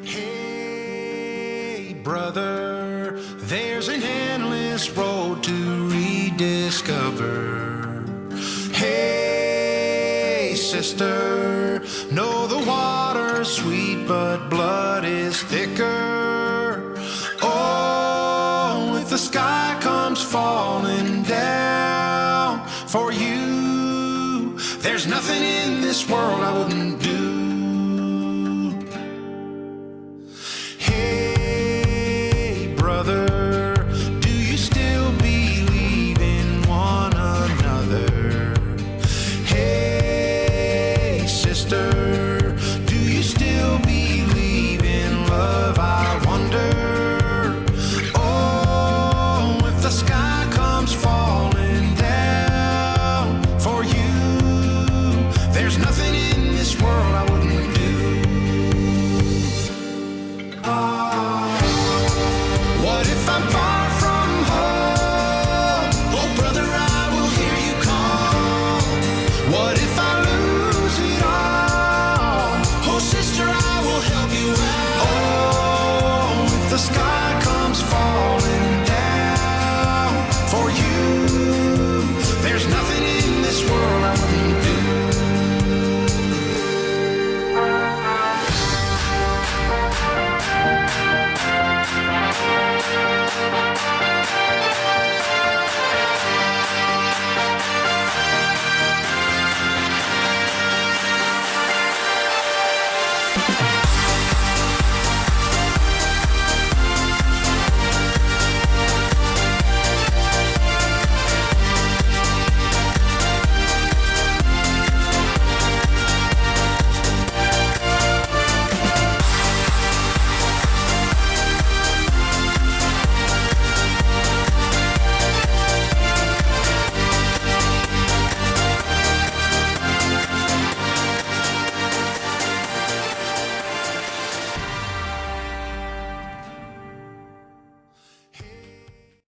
Hey, brother, there's an endless road to rediscover. Hey, sister, know the water's sweet, but blood is thicker. Oh, if the sky comes falling down for you, there's nothing in this world I wouldn't do.